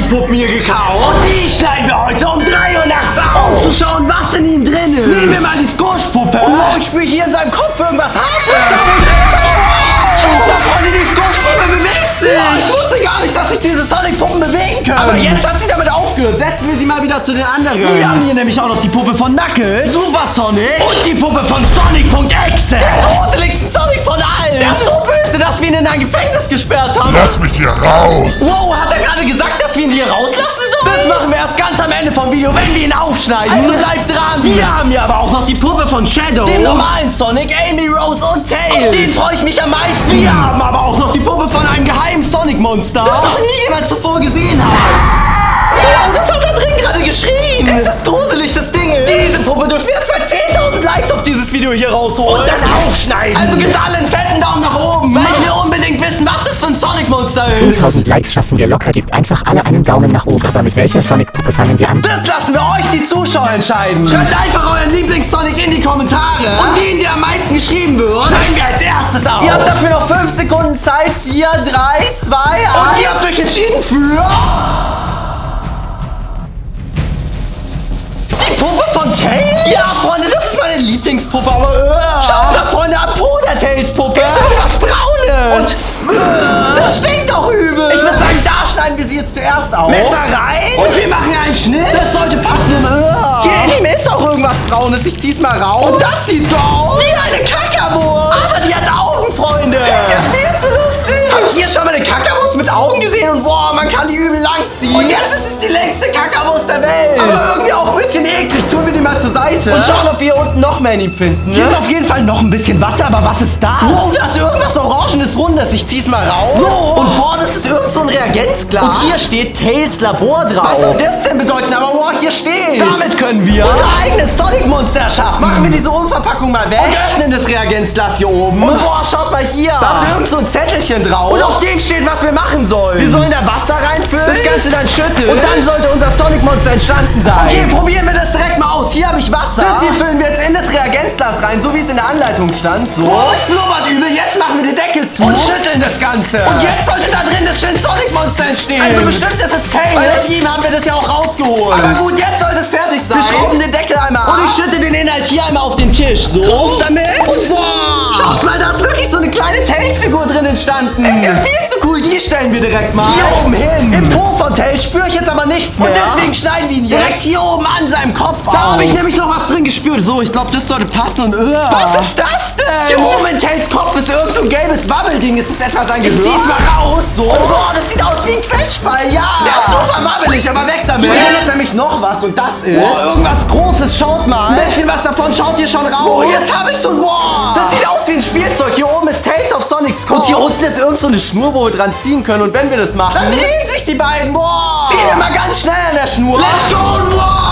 Sonic-Puppen hier gekauft. Und die schneiden wir heute um 3 Uhr nachts auf, um zu schauen, was in ihnen drin ist. Nehmen wir mal die Squash-Puppe. Und morgen spüre ich hier in seinem Kopf irgendwas Hartes. Freunde, die Squash-Puppe bewegt sich. Ich wusste gar nicht, dass sich diese Sonic-Puppen bewegen können. Aber jetzt hat sie damit aufgehört. Setzen wir sie mal wieder zu den anderen. Wir haben hier nämlich auch noch die Puppe von Knuckles, Super Sonic und die Puppe von Sonic.exe. Der gruseligste Sonic von allen. Der ist so böse, dass wir ihn in ein Gefängnis gesperrt haben. Lass mich hier raus! Wow, hat er gerade gesagt, dass wir ihn hier rauslassen sollen? Das machen wir erst ganz am Ende vom Video, wenn wir ihn aufschneiden. Also bleibt dran. Wir haben hier aber auch noch die Puppe von Shadow, dem normalen Sonic, Amy, Rose und Tails. Auf den freue ich mich am meisten. Wir haben aber auch noch die Puppe von einem geheimen Sonic-Monster, das noch nie jemand zuvor gesehen hat. Wow, das hat da drin gerade geschrien. Es ist gruselig, das Ding ist. Diese Puppe dürfen wir erst bei 10.000 Likes auf dieses Video hier rausholen. Und dann aufschneiden. Also gebt alle einen fetten Daumen nach oben, weil ich will unbedingt wissen, was das für ein Sonic-Monster ist. 10.000 Likes schaffen wir locker. Gebt einfach alle einen Daumen nach oben. Aber mit welcher Sonic-Puppe fangen wir an? Das lassen wir euch, die Zuschauer, entscheiden. Schreibt einfach euren Lieblings-Sonic in die Kommentare. Und den, der am meisten geschrieben wird, schneiden wir als erstes auf. Ihr habt dafür noch 5 Sekunden Zeit. 4, 3, 2, 1. Und ihr habt euch entschieden für... Puppe von Tails? Ja, Freunde, das ist meine Lieblingspuppe, aber schaut mal, Freunde, am Po der Tails-Puppe ist irgendwas Braunes. Und das stinkt doch übel. Ich würde sagen, da schneiden wir sie jetzt zuerst auf. Messer rein. Und wir machen einen Schnitt. Das sollte passen. Hier in ihm ist auch irgendwas Braunes. Ich zieh's mal raus. Und das sieht so aus wie eine Kackerwurst. Aber die hat Augen, Freunde. Ist ja viel zu lustig. Habt ihr schon mal eine Kackerwurst mit Augen gesehen? Und boah, man kann die übel lang ziehen. Und jetzt ist es die längste Kackerwurst der Welt. Aber irgendwie auch ein bisschen eklig. Tun wir die mal zur Seite. Und schauen, ob wir hier unten noch mehr in ihm finden. Hier ist auf jeden Fall noch ein bisschen Watte, aber was ist das? Wow, da ist irgendwas Orangenes Rundes. Ich zieh's mal raus. So. Und boah, das ist irgend so ein Reagenzglas. Und hier steht Tails Labor drauf. Was soll das denn bedeuten? Aber boah, hier steht. Damit können wir unser eigenes Sonic-Monster erschaffen. Machen wir diese Umverpackung mal weg. Und öffnen das Reagenzglas hier oben. Und boah, schaut mal hier. Da ist irgend so ein Zettelchen drauf. Und auf dem steht, was wir machen sollen. Wir sollen da Wasser reinfüllen, das Ganze dann schütteln. Und dann sollte unser Sonic-Monster entstanden sein. Okay, probieren wir das direkt mal aus. Hier habe ich Wasser. Das hier füllen wir jetzt in das Reagenzglas rein, so wie es in der Anleitung stand. So. Oh, es blubbert übel. Jetzt machen wir den Deckel zu. Und schütteln das Ganze. Und jetzt sollte da drin das schöne Sonic-Monster entstehen. Also bestimmt ist es Tails. Weil aus ihm haben wir das ja auch rausgeholt. Aber gut, jetzt sollte es fertig sein. Wir schrauben den Deckel einmal ab. Und ich schütte den Inhalt hier einmal auf den Tisch. So. Raus damit. Und boah. Schaut mal, da ist wirklich so eine kleine Tails-Figur drin entstanden. Ist ja viel zu cool. Die stellen wir direkt mal hier oben hin. Im Po von Tails spüre ich jetzt aber nichts mehr. Und deswegen schneiden wir ihn jetzt direkt hier oben an seinem Kopf auf. Da habe ich nämlich noch was drin gespürt. So, ich glaube, das sollte passen. Und was ist das denn? Hier oben in Tails Kopf ist irgend so ein gelbes Wabbelding. Ist das etwa sein Gehirn? Ich zieh's mal raus. So. Oh Gott, das sieht aus wie ein Quetschball. Ja. Der ist super wabbelig, aber weg damit. Hier ist nämlich noch was und das ist irgendwas Großes. Schaut mal. Ein bisschen was davon schaut ihr schon raus. So, jetzt habe ich so ein Das sieht aus wie ein Spielzeug. Hier oben ist Tails auf Sonics Kopf. Und hier unten ist irgend so eine Schnur, wo wir dran ziehen können. Und wenn wir das machen, dann drehen sich die beiden. Ziehen wir mal ganz schnell an der Schnur. Let's go.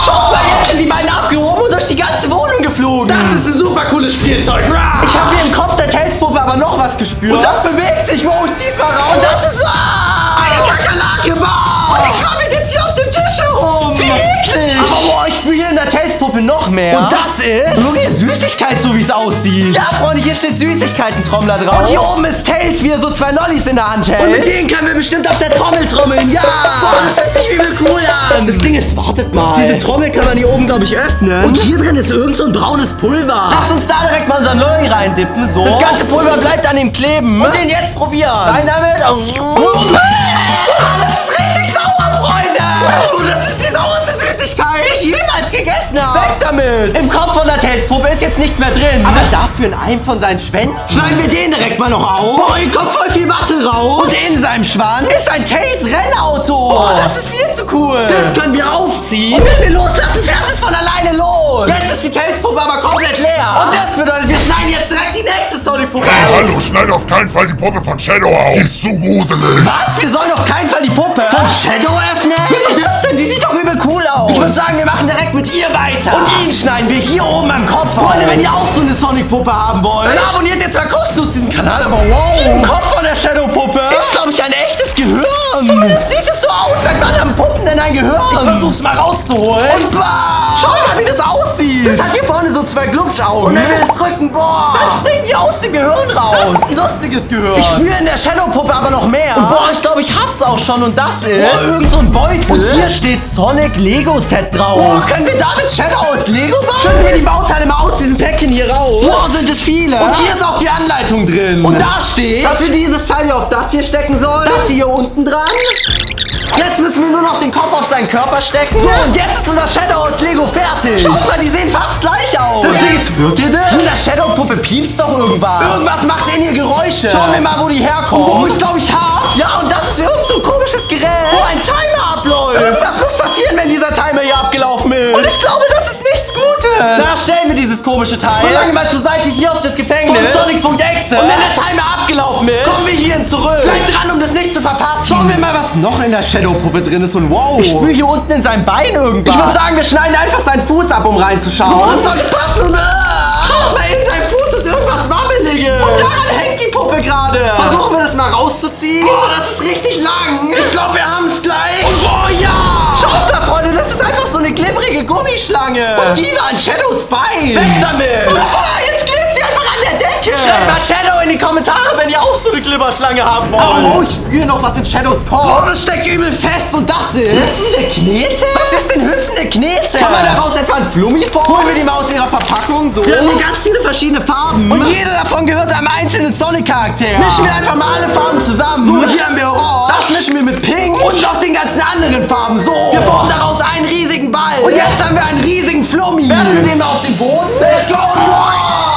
Schaut mal, jetzt sind die beiden abgehoben und durch die ganze Wohnung geflogen. Das ist ein super cooles Spielzeug. Ich habe hier im Kopf der Tails-Puppe aber noch was gespürt. Und das bewegt sich. Wow, ich zieh's mal raus. Und das ist eine Kakerlake. Und die krabbelt jetzt hier auf dem Tisch herum. Wie eklig. Aber boah, ich spüre hier in der Tails-Puppe noch mehr. Und das ist wirklich eine Süßigkeit, so wie es aussieht. Ja, Freunde, hier steht Süßigkeiten-Trommler drauf. Und hier oben ist Tails, wie er so 2 Lollis in der Hand hält. Und mit denen können wir bestimmt auf der Trommel trommeln. Ja. Boah, das hört sich übel cool an. Das Ding ist, wartet mal. Diese Trommel kann man hier oben, glaube ich, öffnen. Und hier drin ist irgend so ein braunes Pulver. Lass uns da direkt mal unseren Lolli reindippen. So. Das ganze Pulver bleibt an ihm kleben. Und den jetzt probieren. Rein damit. Das ist richtig sauer, Freunde. Das ist die sauerste Süßigkeit, die ich jemals gegessen habe. Weg damit. Im Kopf von der Tails-Puppe ist jetzt nichts mehr drin. Aber dafür in einem von seinen Schwänzen. Schneiden wir den direkt mal noch auf. Boah, hier kommt voll viel Watte raus. Und in seinem Schwanz ist ein Tails-Rennauto. Oh, das ist viel zu cool. Das können wir aufziehen. Und wenn wir loslassen, fährt es von alleine los. Jetzt ist die Tails-Puppe aber komplett leer. Und das bedeutet, wir schneiden jetzt direkt die nächste Sonic-Puppe auf. Hallo, schneid auf keinen Fall die Puppe von Shadow auf. Die ist zu gruselig. Was? Wir sollen auf keinen Fall die Puppe von Shadow öffnen? Wieso das denn? Die sieht doch übel cool aus. Ich würde sagen, wir machen direkt mit ihr weiter. Und ihn schneiden wir hier oben am Kopf auf. Freunde, wenn ihr auch so eine Sonic-Puppe haben wollt, dann abonniert jetzt mal kostenlos diesen Kanal. Aber wow, im Kopf von der Shadow-Puppe ist, glaube ich, ich, ein echtes Gehirn. Zumindest sieht es so aus. Seit wann haben Puppen denn ein Gehirn? Ich versuch's mal rauszuholen. Und bah! Schau mal, wie das aussieht. Das hat hier vorne so 2 Glubschaugen. Und wenn wir es drücken, boah, dann springen die aus dem Gehirn raus. Das ist ein lustiges Gehirn. Ich spüre in der Shadow-Puppe aber noch mehr. Und boah, ich glaube, ich hab's auch schon. Und das ist irgend so ein Beutel. Und hier steht Sonic Lego Set drauf. Boah, können wir damit Shadow aus Lego bauen? Schütten wir die Bauteile mal aus diesem Päckchen hier raus. Boah, sind es viele. Und hier ist auch die Anleitung drin. Und da steht, dass wir dieses Teil hier auf das hier stecken sollen. Das hier unten dran. Jetzt müssen wir nur noch den Kopf auf seinen Körper stecken. So, und jetzt ist unser Shadow aus Lego fertig. Schaut mal, die sehen fast gleich aus. Das Ding, hört ihr das? In der Shadow-Puppe piepst doch irgendwas. Irgendwas macht in ihr Geräusche. Schauen wir mal, wo die herkommen. Oh, ich glaube, ich hab's. Ja, und das ist irgend so ein komisches Gerät, wo ein Timer abläuft. Irgendwas muss passieren, wenn dieser Timer hier abgelaufen ist. Und ich glaube, das ist nichts Gutes. Na, stellen wir dieses komische Teil. So lange mal zur Seite hier auf das Gefängnis. Von Sonic.exe. Und wenn der Timer abgelaufen ist, kommen wir hierhin zurück. Bleibt dran, um das nicht zu verpassen. Schauen wir mal, was noch in der Shadow-Puppe drin ist. Und wow, ich spüre hier unten in seinem Bein irgendwas. Ich würde sagen, wir schneiden einfach seinen Fuß ab, um reinzuschauen. So, das sollte passen. Schau mal, in seinem Fuß ist irgendwas Wabbeliges. Und daran hängt die Puppe gerade. Versuchen wir das mal rauszuziehen. Oh, das ist richtig lang. Ich glaube, wir haben es gleich. Und oh ja. Schaut mal, Freunde, das ist einfach so eine glibbrige Gummischlange. Und die war an Shadows Bein. Weg damit. Und oh, jetzt klebt sie einfach an der Decke. Schreibt mal Shadow in die Kommentare, wenn ihr auch so eine Glibberschlange haben wollt. Oh, ich spüre noch was in Shadows Kopf. Oh, das steckt übel fest. Und das ist... Hüpfende Knete? Was ist denn hüpfende Knete? Kann man daraus etwa ein Flummi formen? Holen wir die mal aus ihrer Verpackung so. Wir haben hier ganz viele verschiedene Farben. Und jede davon gehört einem einzelnen Sonic-Charakter. Mischen wir einfach mal alle Farben zusammen. So, hier haben wir Orange. Das mischen wir mit Pink. Und noch den ganzen anderen Farben. So. Wir formen daraus einen riesigen Ball. Und jetzt haben wir einen riesigen Flummi. Werfen wir den mal auf den Boden. Let's go.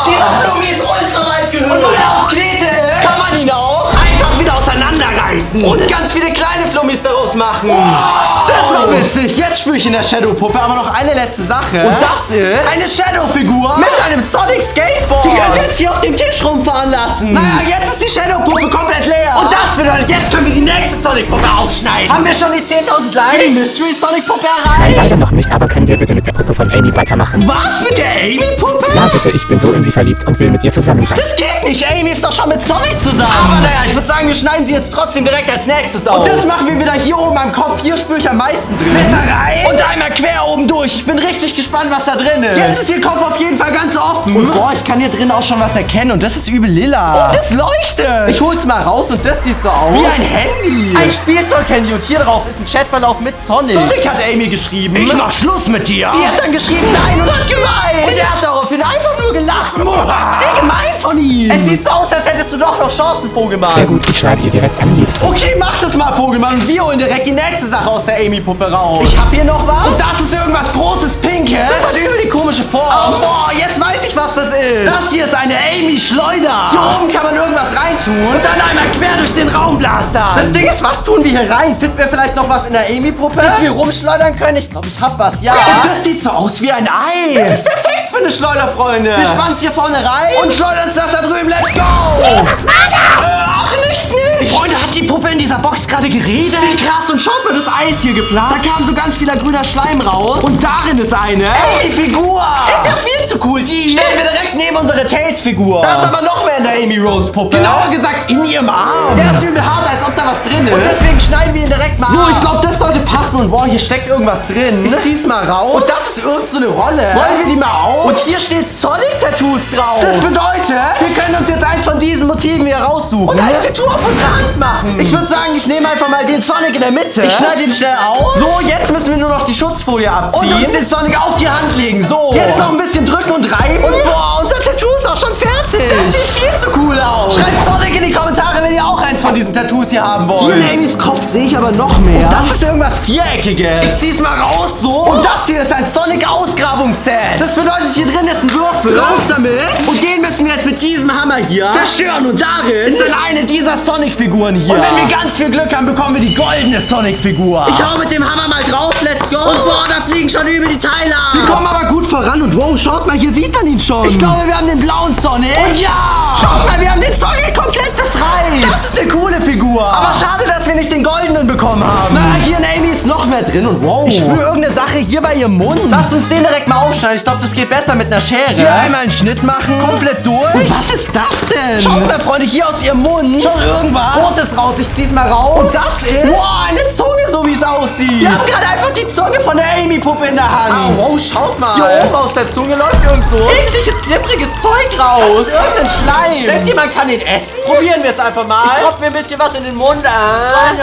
Dieser Flummi ist ultra weit gehört. Und weil er aus Knete ist, kann man ihn auch einfach wieder auseinanderreißen. Und ganz viele kleine Flummis daraus machen. Das war witzig. Jetzt spüre ich in der Shadow-Puppe aber noch eine letzte Sache. Und das ist eine Shadow-Figur mit einem Sonic-Skateboard. Die können wir jetzt hier auf dem Tisch rumfahren lassen. Naja, jetzt ist die Shadow-Puppe komplett leer. Und das bedeutet, jetzt können wir die nächste Sonic-Puppe aufschneiden. Haben wir schon die 10.000 Likes für die Mystery-Sonic-Puppe erreicht? Nein, leider noch nicht, aber können wir bitte mit der Puppe von Amy weitermachen? Was? Mit der Amy-Puppe? Ja, bitte, ich bin so in sie verliebt und will mit ihr zusammen sein. Das geht nicht. Amy ist doch schon mit Sonic zusammen. Aber naja, ich würde sagen, wir schneiden sie jetzt trotzdem direkt als nächstes auf. Und das machen wir wieder hier oben am Kopf. Hier spüre ich am meisten drin. Messer rein. Und einmal quer oben durch. Ich bin richtig gespannt, was da drin ist. Jetzt ist ihr Kopf auf jeden Fall ganz offen. Und boah, ich kann hier drin auch schon was erkennen. Und das ist übel lila. Und das leuchtet. Ich hol's mal raus und das sieht so aus wie ein Handy. Ein Spielzeug-Handy. Und hier drauf ist ein Chatverlauf mit Sonic. Sonic hat Amy geschrieben. Ich mach Schluss mit dir. Sie hat dann geschrieben nein und hat geweint. Und er hat daraufhin einfach nur gelacht. Wie gemein von ihm. Es sieht so aus, als hättest du doch noch Chancen, Vogelmann. Sehr gut, ich schreibe ihr direkt am liebsten. Okay, mach das mal, Vogelmann. Und wir holen direkt die nächste Sache aus der Amy-Puppe raus. Ich hab hier noch was. Und das ist irgendwas Großes, Pinkes. Das hat übel die komische Form. Oh, boah, jetzt weiß ich, was das ist. Das hier ist eine Amy-Schleuder. Hier oben kann man irgendwas reintun und dann einmal quer durch den Raum blastern. Das Ding ist, was tun wir hier rein? Finden wir vielleicht noch was in der Amy-Puppe, das wir rumschleudern können? Ich glaube, ich hab was, ja. Und das sieht so aus wie ein Ei. Das ist perfekt für eine Schleuder, Freunde. Wir spannen es hier vorne rein und schleudern es nach da drüben. Let's go. Ach, nichts. Freunde, hat die Puppe in dieser Box gerade geredet? Wie krass. Und schaut mal, das Ei ist hier geplatzt. Da kam so ganz vieler grüner Schleim raus. Und darin ist eine Amy-Figur. Ist ja viel zu cool. Die stellen wir direkt neben unsere Tails-Figur. Da ist aber noch mehr in der Amy-Rose-Puppe. Genauer gesagt, in ihrem Arm. Der ist übel hart, als ob da was drin ist. Und deswegen schneiden wir ihn direkt mal ab. So, ich glaube, das sollte passen. Und boah, hier steckt irgendwas drin. Ich zieh's mal raus. Und das ist irgend so eine Rolle. Wollen wir die mal auf? Und hier steht Sonic-Tattoos drauf. Das bedeutet, wir können uns jetzt eins von diesen Motiven hier raussuchen. Und als Tattoo auf unsere Hand machen. Ich würde sagen, ich nehme einfach mal den Sonic in der Mitte. Ich schneide ihn schnell aus. So, jetzt müssen wir nur noch die Schutzfolie abziehen. Und uns den Sonic auf die Hand legen. So. Jetzt noch ein bisschen drücken und reiben. Und boah, unser Tattoo ist auch schon fertig. Das sieht viel zu cool aus. Schreibt Sonic in die Kommentare, wenn ihr auch eins von diesen Tattoos hier haben wollt. Hier in Amy's Kopf sehe ich aber noch mehr. Und das ist irgendwas Viereckiges. Ich zieh's mal raus, so. Und das hier ist ein Sonic-Ausgrabungsset. Das bedeutet, hier drin ist ein Würfel. Raus damit. Und den müssen wir jetzt mit diesem Hammer hier zerstören. Und darin ist dann eine dieser Sonic-Figuren hier. Und wenn wir ganz viel Glück haben, bekommen wir die goldene Sonic-Figur. Ich hau mit dem Hammer mal drauf. Let's go. Und boah, da fliegen schon übel die Teile ab. Wir kommen aber gut voran. Und wow, schaut mal, hier sieht man ihn schon. Ich glaube, wir haben den blauen Sonic. Und ja, schaut mal, wir haben den Sonic komplett befreit. Das ist eine eine coole Figur. Aber schade, dass wir nicht den goldenen bekommen haben. Na, hier in Amy ist noch mehr drin und wow. Ich spüre irgendeine Sache hier bei ihrem Mund. Lass uns den direkt mal aufschneiden. Ich glaube, das geht besser mit einer Schere. Hier einmal einen Schnitt machen. Komplett durch. Und was ist das denn? Schaut mal, Freunde, hier aus ihrem Mund. Schon irgendwas. Rot ist raus. Ich zieh's mal raus. Und das ist... Wow, eine Zunge, so wie es aussieht. Wir haben gerade einfach die Zunge von der Amy-Puppe in der Hand. Ah, wow, schaut mal. Hier oben aus der Zunge läuft irgend so ekliges, glibbriges Zeug raus. Das ist irgendein Schleim. Denkt ihr, man kann den essen? Probieren wir es einfach mal. Ich tropfe mir ein bisschen was in den Mund an.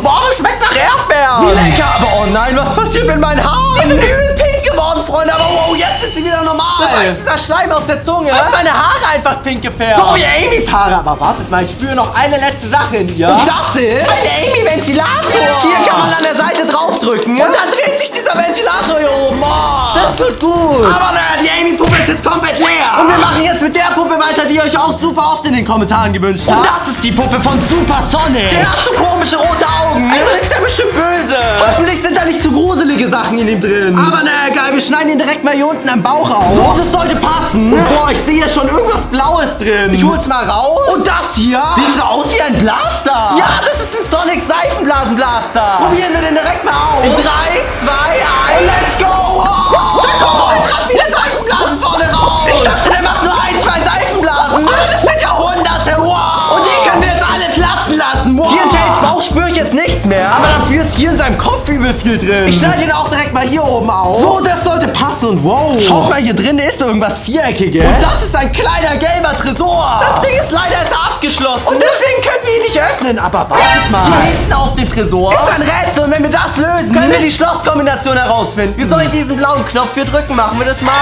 Boah, das schmeckt nach Erdbeeren. Wie lecker. Aber oh nein, was passiert mit meinen Haaren? Die sind übel pink geworden, Freunde. Aber wow, jetzt sind sie wieder normal. Das heißt, dieser Schleim aus der Zunge hat meine Haare einfach pink gefärbt. So wie Amys Haare. Aber wartet mal, ich spüre noch eine letzte Sache in ihr. Und das ist ein Amy-Ventilator. Hier kann man an der Seite draufdrücken. Und dann dreht sich dieser Ventilator hier oben. Oh, das tut gut. Aber naja, die Amy-Puppe ist jetzt komplett leer. Und wir machen jetzt mit der Puppe weiter, die ihr euch auch super oft in den Kommentaren gewünscht habt. Und das ist die Puppe von Super Sonic. Der hat so komische rote Augen. Also ist der bestimmt böse. Hoffentlich sind da nicht zu gruselige Sachen in ihm drin. Aber naja, egal, wir schneiden ihn direkt mal hier unten am Bauch auf. So, das sollte passen. Boah, ich sehe hier schon irgendwas Blaues drin. Ich hol's mal raus. Und das hier sieht so aus wie ein Blaster. Ja, das ist ein Sonic Seifenblasenblaster. Probieren wir den direkt mal aus. In 3, 2, 1, let's go. Wow, da kommen ultra viele Seifenblasen vorne raus. Ich dachte, der macht nur 1, 2 Seifenblasen. Aber das sind ja Hunderte. Wow. Und die können wir jetzt alle platzen lassen. Wow. Hier in Tails Bauch spüre ich jetzt nichts mehr. Aber dafür ist hier in seinem Kopf übel viel drin. Ich schneide ihn auch direkt mal hier oben auf. So, das sollte passen. Und wow. Schaut mal, hier drin ist irgendwas Viereckiges. Und das ist ein kleiner gelber Tresor. Das Ding ist leider abgeschlossen. Und deswegen können wir ihn nicht öffnen. Aber wartet mal. Hier hinten auf dem Tresor ist ein Rätsel. Und wenn wir das lösen, können wir die Schlusskombination herausfinden. Wie soll ich diesen blauen Knopf hier drücken? Machen wir das mal.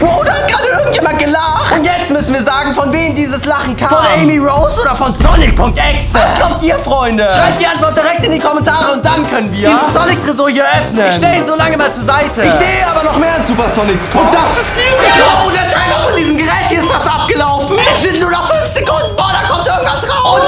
Wow, da hat gerade irgendjemand gelacht. Und jetzt müssen wir sagen, von wem dieses Lachen kam. Von Amy Rose oder von Sonic.exe? Was glaubt ihr, Freunde? Schreibt die Antwort direkt in die Kommentare und dann können wir diesen Sonic-Tresor hier öffnen. Ich stelle ihn so lange mal zur Seite. Ich sehe aber noch mehr an Super Sonics Kopf. Und das ist viel zu groß. Und der Timer von diesem Gerät hier ist fast abgelaufen. Es sind nur noch 5 Sekunden. Boah, da kommt irgendwas raus.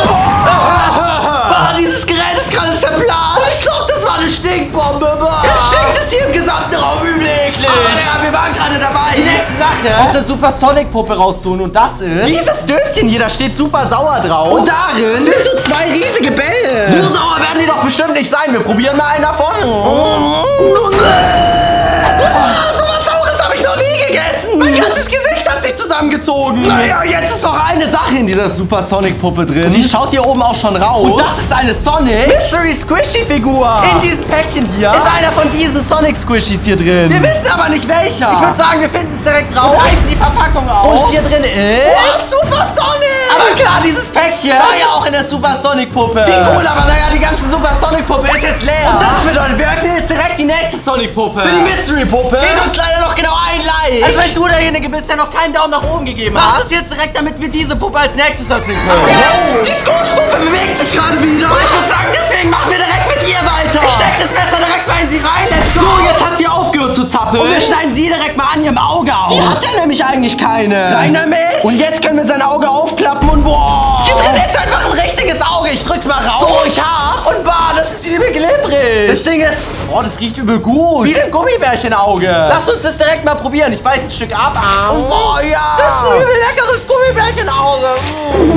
Boah, dieses Gerät ist gerade zerplatzt. Ich glaube, das war eine Stinkbombe. Jetzt stinkt es hier im gesamten Raum übel eklig. Aber ja, wir waren gerade dabei. Die nächste Sache aus der Super Sonic Puppe rauszuholen. Und das ist dieses Döschen hier, da steht super sauer drauf. Und darin sind so 2 riesige Bälle. So sauer werden die doch bestimmt nicht sein. Wir probieren mal einen davon. Sowas Saures habe ich noch nie gegessen. Mein ganzes Gesicht hat sich zusammengezogen. Naja, jetzt ist noch eine Sache in dieser Super Sonic Puppe drin. Und die schaut hier oben auch schon raus. Und das ist eine Sonic Mystery Squishy Figur. In diesem Päckchen hier ist einer von diesen Sonic Squishies hier drin. Wir wissen aber nicht welcher. Ich würde sagen, wir finden es direkt raus. Und reißen die Verpackung auf. Und hier drin ist Super Sonic. Aber klar, dieses Päckchen war ja auch in der Super Sonic Puppe. Wie cool, aber naja, die ganze Super Sonic Puppe ist jetzt leer. Und das bedeutet, wir öffnen jetzt direkt die nächste Sonic Puppe. Für die Mystery Puppe fehlt uns leider noch genau ein Like. Also wenn du derjenige bist, der noch keinen Daumen nach oben gegeben hat, mach das jetzt direkt, damit wir diese Puppe als nächstes öffnen können. Oh. Die Squash-Puppe bewegt sich gerade wieder. Und ich würde sagen, deswegen machen wir direkt mit ihr weiter. Ich steck das Messer direkt mal in sie rein. Let's go. So, jetzt hat sie aufgehört zu zappeln. Und wir schneiden sie direkt mal an ihrem Auge auf. Die hat ja nämlich eigentlich keine. Rein damit. Und jetzt können wir sein Auge aufklappen und boah. Hier drin ist einfach ein richtiges Auge. Ich drück's mal raus. So, ich hab's. Und boah, das ist übel glibberig. Das Ding ist, boah, das riecht übel gut. Wie ein Gummibärchenauge. Lass uns das direkt mal probieren. Ich beiß ein Stück ab. Und boah, ja. Das ist ein übel leckeres Gummibärchenauge.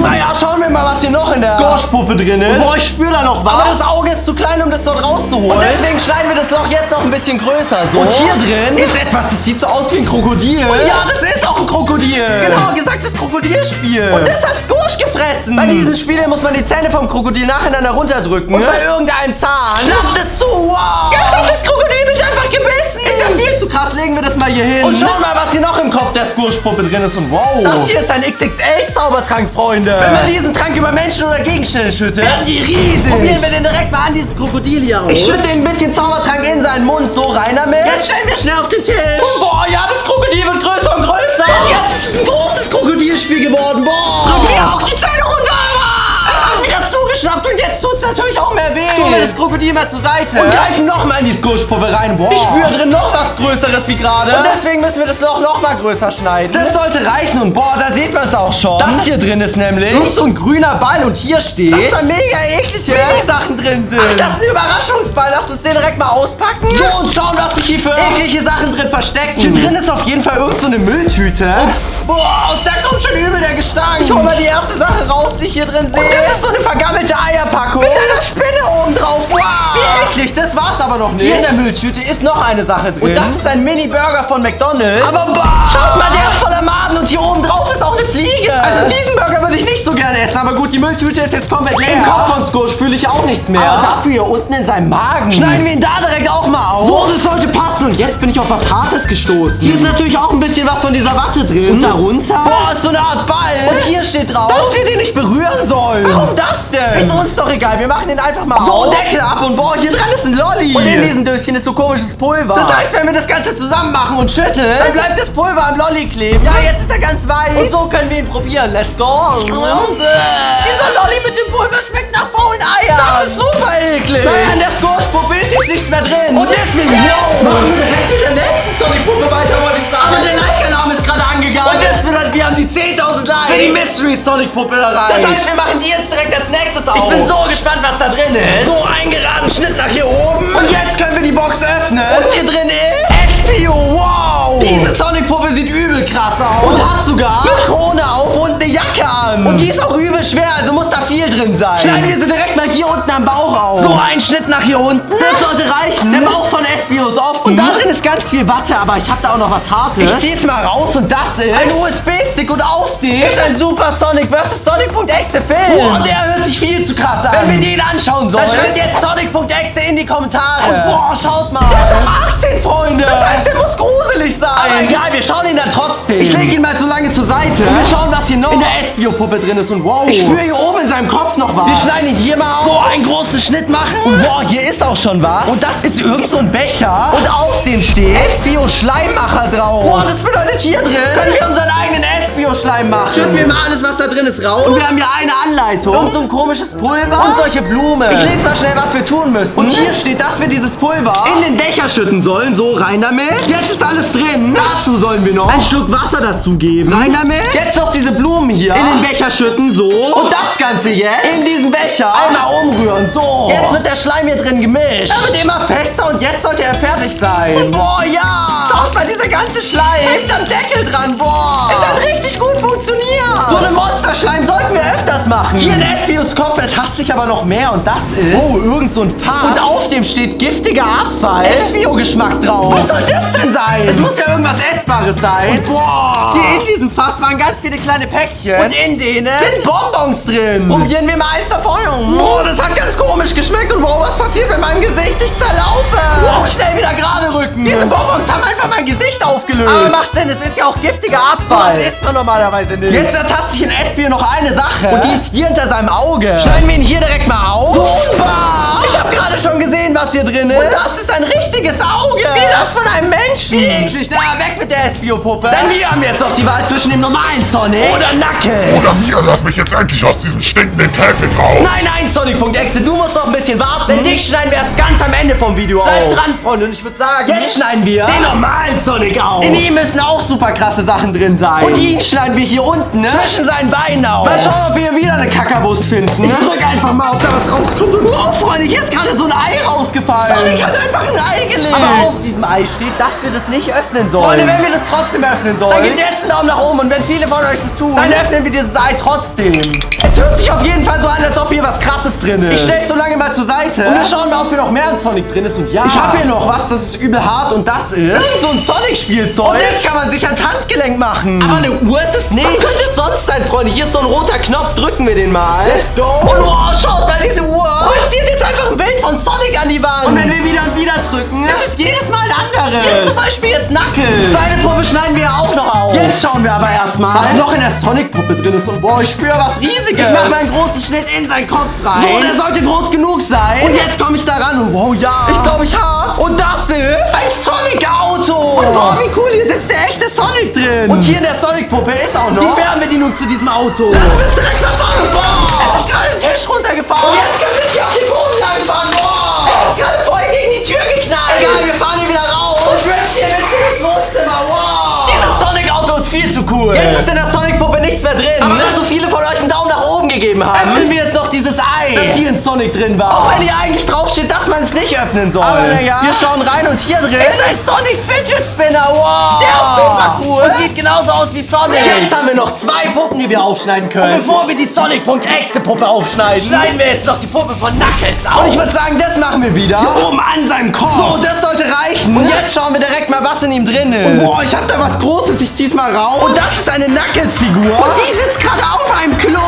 Naja, schauen wir mal, was hier noch in der Squash-Puppe drin ist. Boah, ich spüre da noch was. Aber das Auge ist zu klein, um das dort rauszuholen. Und deswegen schneiden wir das Loch jetzt noch ein bisschen größer. So. Und hier drin ist etwas, das sieht so aus wie ein Krokodil. Und ja, das ist auch ein Krokodil. Genau, gesagt, das Krokodilspiel. Und das hat Squash gefressen. Bei diesem Spiel muss man die Zähne vom Krokodil nacheinander runterdrücken. Und bei irgendeinem Zahn schnappt es zu. Wow. Jetzt hat das Krokodil mich einfach gebissen. Ist ja viel zu krass. Legen wir das mal hier hin. Und schauen mal, was hier noch im Kopf der Squash-Puppe drin ist. Und wow. Das hier ist ein XXL-Zaubertrank, Freunde. Wenn man diesen Trank über Menschen oder Gegenstände schüttet, werden sie riesig. Probieren wir den direkt mal an diesem Krokodil hier aus. Ich schütte ein bisschen Zaubertrank in seinen Mund. So, rein damit. Jetzt stellen wir schnell auf den Tisch. Und boah, ja, das Krokodil wird größer und größer. Und jetzt ist es ein großes Krokodilspiel geworden. Boah. Drück mir auch die Zähne runter, aber es hat wieder zugehört. aufgeschnappt und jetzt tut's natürlich auch mehr weh. Tun wir das Krokodil mal zur Seite. Und greifen nochmal in die Squishpuppe rein. Boah. Ich spüre drin noch was Größeres wie gerade. Und deswegen müssen wir das Loch noch mal größer schneiden. Das sollte reichen und boah, da sieht man es auch schon. Das hier drin ist nämlich so ein grüner Ball und hier steht, dass da mega eklige Mini-Sachen drin sind. Ach, das ist ein Überraschungsball. Lass uns den direkt mal auspacken. So, und schauen, was sich hier für eklige Sachen drin verstecken. Hier drin ist auf jeden Fall irgend so eine Mülltüte. Und boah, aus der kommt schon übel der Gestank. Ich hol mal die erste Sache raus, die ich hier drin sehe. Und das ist so eine vergammelte Eierpackung. Mit einer Spinne oben drauf. Wow. Wie eklig, das war's aber noch nicht. Hier in der Mülltüte ist noch eine Sache drin. Und das ist ein Mini-Burger von McDonald's. Aber boah, schaut mal, der ist voller Maden und hier oben drauf ist auch eine Fliege. Also diesen Burger würde ich nicht so gerne essen. Aber gut, die Mülltüte ist jetzt komplett leer. Im Kopf von Squash fühle ich auch nichts mehr. Aber dafür hier unten in seinem Magen. Schneiden wir ihn da direkt auch mal auf. So, das sollte passen. Und jetzt bin ich auf was Hartes gestoßen. Hier ist natürlich auch ein bisschen was von dieser Watte drin. Und darunter, boah, ist so eine Art Ball. Und hier steht drauf, dass wir den nicht berühren sollen. Warum das denn? Ist uns doch egal. Wir machen den einfach mal auf. So, Deckel ab und boah, hier dran ist ein Lolli. Und in diesem Döschen ist so komisches Pulver. Das heißt, wenn wir das Ganze zusammen machen und schütteln, dann bleibt das Pulver am Lolli kleben. Ja, jetzt ist er ganz weiß. Und so können wir ihn probieren. Let's go. Dieser Lolli mit dem Pulver schmeckt nach faulen Eiern. Das ist super eklig. Naja, in der Squash-Puppe ist jetzt nichts mehr drin. Und deswegen, machen wir direkt mit der nächsten Sonic-Puppe weiter, wollte ich sagen. Aber der Like-Alarm ist gerade angegangen. Und das bedeutet, wir haben die 10.000 Likes für die Mystery-Sonic-Puppe erreicht. Das heißt, wir machen die jetzt direkt als nächstes auf. Ich bin so gespannt, was da drin ist. So, einen geraden Schnitt nach hier oben. Und jetzt können wir die Box öffnen. Und hier drin ist Espio. Wow. Diese Sonic-Puppe sieht übel krass aus. Und hat sogar eine Krone auf und eine Jacke an. Und die ist auch übel schwer, also muss da viel drin sein. Schneiden wir sie direkt mal hier unten am Bauch auf. So, ein Schnitt nach hier unten. Das sollte reichen. Der Bauch von Espio ist offen. Und da drin ist ganz viel Watte, aber ich habe da auch noch was Hartes. Ich zieh's mal raus und das ist ein USB-Stick und auf dem ist ein Super Sonic vs. Sonic.exe Film. Boah, der hört sich viel zu krass an. Wenn wir den anschauen sollen, dann schreibt jetzt Sonic.exe in die Kommentare. Und boah, schaut mal. Der ist ab 18, Freunde. Das heißt, der muss gruselig sein. Aber egal, wir schauen ihn dann trotzdem. Ich lege ihn mal so lange zur Seite. Und wir schauen, was hier noch in der Espio-Puppe drin ist. Und wow, ich spüre hier oben in seinem Kopf noch was. Wir schneiden ihn hier mal auf. So einen großen Schnitt machen. Und boah, hier ist auch schon was. Und das ist irgend so ein Becher. Und auf dem steht Espio Schleimmacher drauf. Boah, das bedeutet, hier drin können wir unseren eigenen Espio-Schleim machen. Schütten wir mal alles, was da drin ist, raus. Und wir haben hier eine Anleitung. Und so ein komisches Pulver. Und solche Blumen. Ich lese mal schnell, was wir tun müssen. Und hier steht, dass wir dieses Pulver in den Becher schütten sollen. So, rein damit. Jetzt ist alles drin. Dazu sollen wir noch einen Schluck Wasser dazu geben. Rein damit. Jetzt noch diese Blumen hier in den Becher schütten. So. Und das Ganze jetzt in diesen Becher einmal umrühren. So. Jetzt wird der Schleim hier drin gemischt. Er wird immer fester und jetzt sollte er fertig sein. Und boah, ja. Schaut mal, dieser ganze Schleim hängt am Deckel dran. Boah. Es hat richtig gut funktioniert. So eine Monsterschleim sollten wir öfters machen. Hier in Espios Kopf ertastet sich aber noch mehr und das ist irgend so ein Fass. Und auf dem steht giftiger Abfall. Espio-Geschmack drauf. Was soll das denn sein? Es muss ja irgendwas Essbares sein. Und boah. Hier in diesem Fass waren ganz viele kleine Päckchen. Und in denen sind Bonbons drin. Probieren wir mal eins davon. Boah, das hat ganz komisch geschmeckt. Und wow, was passiert mit meinem Gesicht? Ich zerlaufe. Wow, schnell wieder gerade rücken. Diese Bonbons haben einfach mein Gesicht aufgelöst. Aber macht Sinn, es ist ja auch giftiger Abfall. Das isst man normalerweise nicht. Jetzt ertaste ich in Espio noch eine Sache. Und die ist hier hinter seinem Auge. Schneiden wir ihn hier direkt mal auf. Super. Ich habe gerade schon gesehen, was hier drin ist. Und das ist ein richtiges Auge. Wie das von einem Menschen. Wie eklig. Na, weg mit der Espio-Puppe. Denn wir haben jetzt noch die Wahl zwischen dem normalen Sonic oder Knuckles. Oder mir, lass mich jetzt endlich aus diesem stinkenden Käfig raus. Nein, nein, Sonic.exe, du musst noch ein bisschen warten. Denn dich schneiden wir erst ganz am Ende vom Video auf. Bleib dran, Freunde. Und ich würde sagen, jetzt schneiden wir den normalen Sonic auf. In ihm müssen auch super krasse Sachen drin sein. Und ihn schneiden wir hier unten, ne? Zwischen seinen Beinen auf. Mal schauen, ob wir hier wieder eine Kackerwurst finden. Ich drücke einfach mal, ob da was rauskommt. Und wow, Freunde, hier ist gerade so ein Ei rausgefallen. Sonic hat einfach ein Ei gelegt. Aber auf diesem Ei steht, dass wir das nicht öffnen sollen. Freunde, wenn wir das trotzdem öffnen sollen, dann gebt jetzt einen Daumen nach oben. Und wenn viele von euch das tun, dann öffnen wir dieses Ei trotzdem. Es hört sich auf jeden Fall so an, als ob hier was Krasses drin ist. Ich stelle es so lange mal zur Seite. Und wir schauen mal, ob hier noch mehr an Sonic drin ist. Und ja, ich habe hier noch was, das ist übel hart. Und das ist so ein Sonic-Spielzeug. Und das kann man sich ans Handgelenk machen. Aber eine Uhr ist es nicht. Was könnte es sonst sein, Freunde? Hier ist so ein roter Knopf. Drücken wir den mal. Let's go. Und wow, schaut mal, diese Uhr projiziert jetzt einfach ein Bild von Sonic an die Wand. Und wenn wir wieder und wieder drücken, das ist jedes Mal ein anderes. Hier ist zum Beispiel jetzt Knuckles. Seine Puppe schneiden wir auch noch auf. Jetzt schauen wir aber erstmal, was noch in der Sonic-Puppe drin ist. Und boah, ich spüre was Riesiges. Ich mache mal einen großen Schnitt in seinen Kopf rein. So, der sollte groß genug sein. Und jetzt komme ich da ran und wow, ja. Ich glaube, ich hab's. Und das ist ein Sonic-Auto. Und boah, wie cool, hier sitzt der echte Sonic drin. Und hier in der Sonic-Puppe ist auch noch die Fernbedienung zu diesem Auto. Lass uns direkt mal fahren. Boah, es ist gerade ein Tisch runtergefahren. Und jetzt können wir hier auf den Boden lang fahren. Boah, es ist gerade voll gegen die Tür geknallt. Egal, wir fahren hier wieder raus. Und driften hier bis ins Wohnzimmer. Wow. Dieses Sonic-Auto ist viel zu cool. Jetzt ist in der Sonic-Puppe nichts mehr drin. Aber weil so viele von euch einen Daumen nach oben gegeben haben, öffnen wir jetzt noch dieses Ei, das hier in Sonic drin war. Auch wenn hier eigentlich draufsteht, dass man es nicht öffnen soll. Aber naja, wir schauen rein und hier drin ist ein Sonic Fidget Spinner. Wow. Der ist super cool. Und sieht genauso aus wie Sonic. Jetzt haben wir noch 2 Puppen, die wir aufschneiden können. Und bevor wir die Sonic.exe Puppe aufschneiden, schneiden wir jetzt noch die Puppe von Knuckles auf. Und ich würde sagen, das machen wir wieder. Hier oben an seinem Kopf. So, das sollte reichen. Und jetzt schauen wir direkt mal, was in ihm drin ist. Und boah, ich hab da was Großes. Ich zieh's mal raus. Und das ist eine Knuckles-Figur. Und die sitzt gerade auf einem Klo.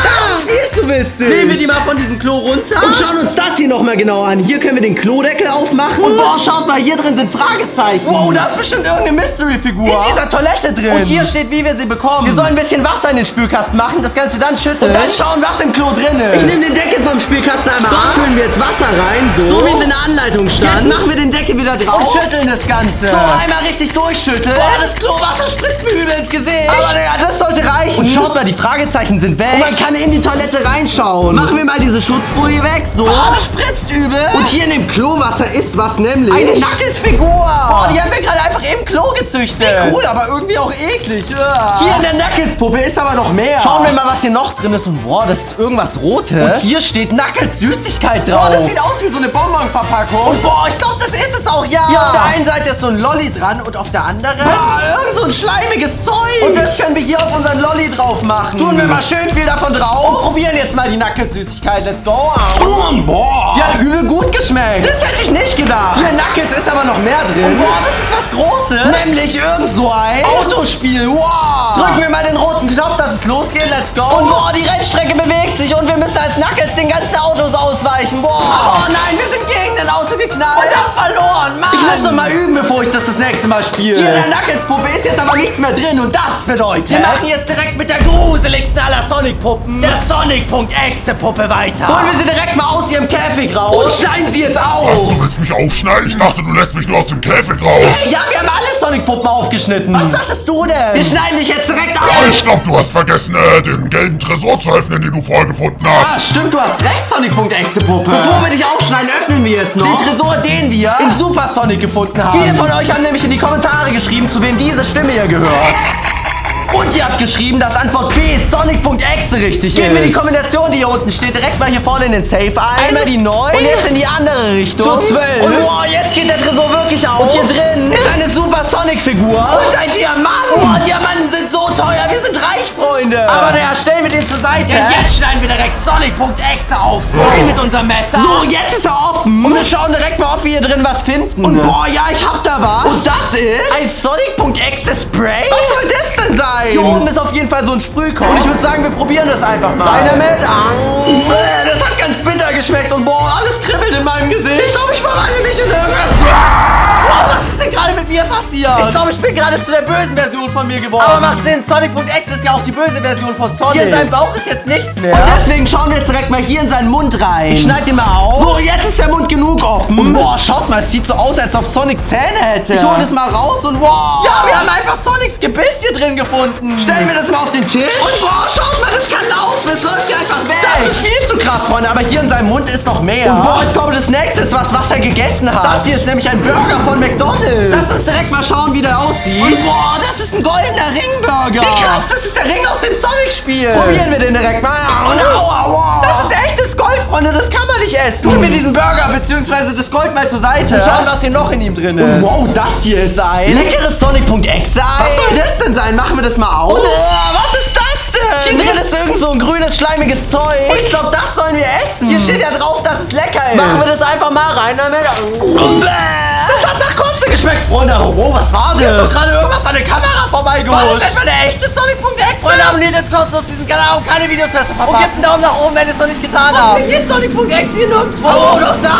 Das ist viel zu witzig. Nehmen wir die mal von diesem Klo runter und schauen uns das hier nochmal genau an. Hier können wir den Klodeckel aufmachen. Und boah, schaut mal, hier drin sind Fragezeichen. Wow, da ist bestimmt irgendeine Mystery-Figur in dieser Toilette drin. Und hier steht, wie wir sie bekommen. Wir sollen ein bisschen Wasser in den Spülkasten machen, das Ganze dann schütteln. Und dann schauen, was im Klo drin ist. Ich nehme den Deckel vom Spülkasten einmal ab. Da füllen wir jetzt Wasser rein, so wie es in der Anleitung stand. Jetzt machen wir den Deckel wieder drauf und schütteln das Ganze. So, einmal richtig durchschütteln. Boah, das Klowasser spritzt mir übel ins Gesicht. Aber naja, das sollte reichen. Und schaut mal, die Fragezeichen sind weg. Und man kann in die Toilette reinschauen. Machen wir mal diese Schutzfolie weg. So. Boah, das spritzt übel. Und hier in dem Klowasser ist was, nämlich eine Knuckles-Figur. Boah, die haben wir gerade einfach im Klo gezüchtet. Wie cool, aber irgendwie auch eklig. Ja. Hier in der Knuckles-Puppe ist aber noch mehr. Schauen wir mal, was hier noch drin ist. Und boah, das ist irgendwas Rotes. Und hier steht Knuckles Süßigkeit drauf. Boah, das sieht aus wie so eine Bonbon-Verpackung. Und boah, ich glaube, das ist es auch, ja. Hier auf der einen Seite ist so ein Lolli dran und auf der anderen irgend so ein schleimiges Zeug. Und das können wir hier auf unseren Lolli drauf machen. Tun wir mal schön viel davon drauf und probieren jetzt mal die Knuckles-Süßigkeit. Let's go. Boah. Die hat übel gut geschmeckt. Das hätte ich nicht gedacht. Hier in Knuckles ist aber noch mehr drin. Und boah, das ist was Großes. Nämlich irgend so ein Autospiel. Wow. Drücken wir mal den roten Knopf, dass es losgeht. Let's go. Und boah, die Rennstrecke bewegt sich und wir müssen als Knuckles den ganzen Autos ausweichen. Boah. Oh nein, wir sind gegen ein Auto geknallt. Und das verloren, Mann. Ich muss noch mal üben, bevor ich das nächste Mal spiele. Hier in der Knuckles-Puppe ist jetzt aber nichts mehr drin und das bedeutet, wir machen jetzt direkt mit der gruseligsten aller Sonic-Puppen, der Sonic.exe-Puppe weiter. Holen wir sie direkt mal aus ihrem Käfig raus und schneiden sie jetzt auf. Was, du willst mich aufschneiden? Ich dachte, du lässt mich nur aus dem Käfig raus. Ja, wir haben alle Sonic-Puppen aufgeschnitten. Was dachtest du denn? Wir schneiden dich jetzt direkt auf. Ich glaube, du hast vergessen, den gelben Tresor zu öffnen, den du vorher gefunden hast. Ah, stimmt, du hast recht, Sonic.exe-Puppe. Bevor wir dich aufschneiden, öffnen wir jetzt noch den Tresor, den wir in Super Sonic gefunden haben. Viele von euch haben nämlich in die Kommentare geschrieben, zu wem diese Stimme hier gehört. Und ihr habt geschrieben, dass Antwort B Sonic.exe richtig ist. Geben wir die Kombination, die hier unten steht, direkt mal hier vorne in den Safe ein. Einmal die 9 und jetzt in die andere Richtung. Zur 12. Und wow, jetzt geht der Tresor wirklich auf. Und hier drin ist eine Super Sonic-Figur. Und ein Diamant. Wow, Diamanten sind so teuer. Wir sind reich, Freunde. Aber naja, stellen wir den zur Seite. Ja, jetzt schneiden wir direkt Sonic.exe auf. Rein mit unserem Messer. So, jetzt ist er offen. Und wir schauen direkt mal, ob wir hier drin was finden. Und boah, ja, ich hab da was. Und das ist ein Sonic.exe Spray. Was soll das denn sein? Hier oben ist auf jeden Fall so ein Sprühkorn. Und ich würde sagen, wir probieren das einfach mal. Rein damit. Das hat ganz bitter geschmeckt. Und boah, alles kribbelt in meinem Gesicht. Ich glaube, ich verwandle mich in irgendwas. Wow, was ist denn gerade mit mir passiert? Ich glaube, ich bin gerade zu der bösen Version von mir geworden. Aber macht Sinn, Sonic.exe ist ja auch die böse Version von Sonic. Hier in seinem Bauch ist jetzt nichts mehr. Und deswegen schauen wir jetzt direkt mal hier in seinen Mund rein. Ich schneide ihn mal auf. So, jetzt ist der Mund genug offen. Und boah, schaut mal, es sieht so aus, als ob Sonic Zähne hätte. Ich hole das mal raus und wow. Ja, wir haben einfach Sonics Gebiss hier drin gefunden. Stellen wir das mal auf den Tisch. Und boah, schaut mal, das kann laufen. Es läuft hier einfach weg. Das ist viel zu krass, Freunde. Aber hier in seinem Mund ist noch mehr. Und boah, ich glaube, das nächste ist was er gegessen hat. Das hier ist nämlich ein Burger von McDonald's. Lass uns direkt mal schauen, wie der aussieht. Und boah, das ist ein goldener Ringburger. Wie krass, das ist der Ring aus dem Sonic-Spiel. Probieren wir den direkt mal. Und aua. Das ist echtes Gold, Freunde. Das kann man nicht essen. Tun wir diesen Burger bzw. das Gold mal zur Seite. Schauen, was hier noch in ihm drin ist. Und wow, das hier ist ein leckeres Sonic.exe. Was soll das denn sein? Machen wir das mal auf. Und, was ist das denn? Hier drin ist irgend so ein grünes, schleimiges Zeug. Und ich glaube, das sollen wir essen. Hier steht ja drauf, dass es lecker ist. Machen wir das einfach mal rein damit. Das hat nach Kotze geschmeckt, Freunde. Oh, was war das? Hier ist doch gerade irgendwas an der Kamera vorbeigeholt. War das etwa der echte Sonic.exe? Freunde, abonniert jetzt kostenlos diesen Kanal, um keine Videos mehr zu verpassen. Und gebt einen Daumen nach oben, wenn ihr es noch nicht getan habt. Hier ist Sonic.exe hier nirgendwo. Oh, doch da.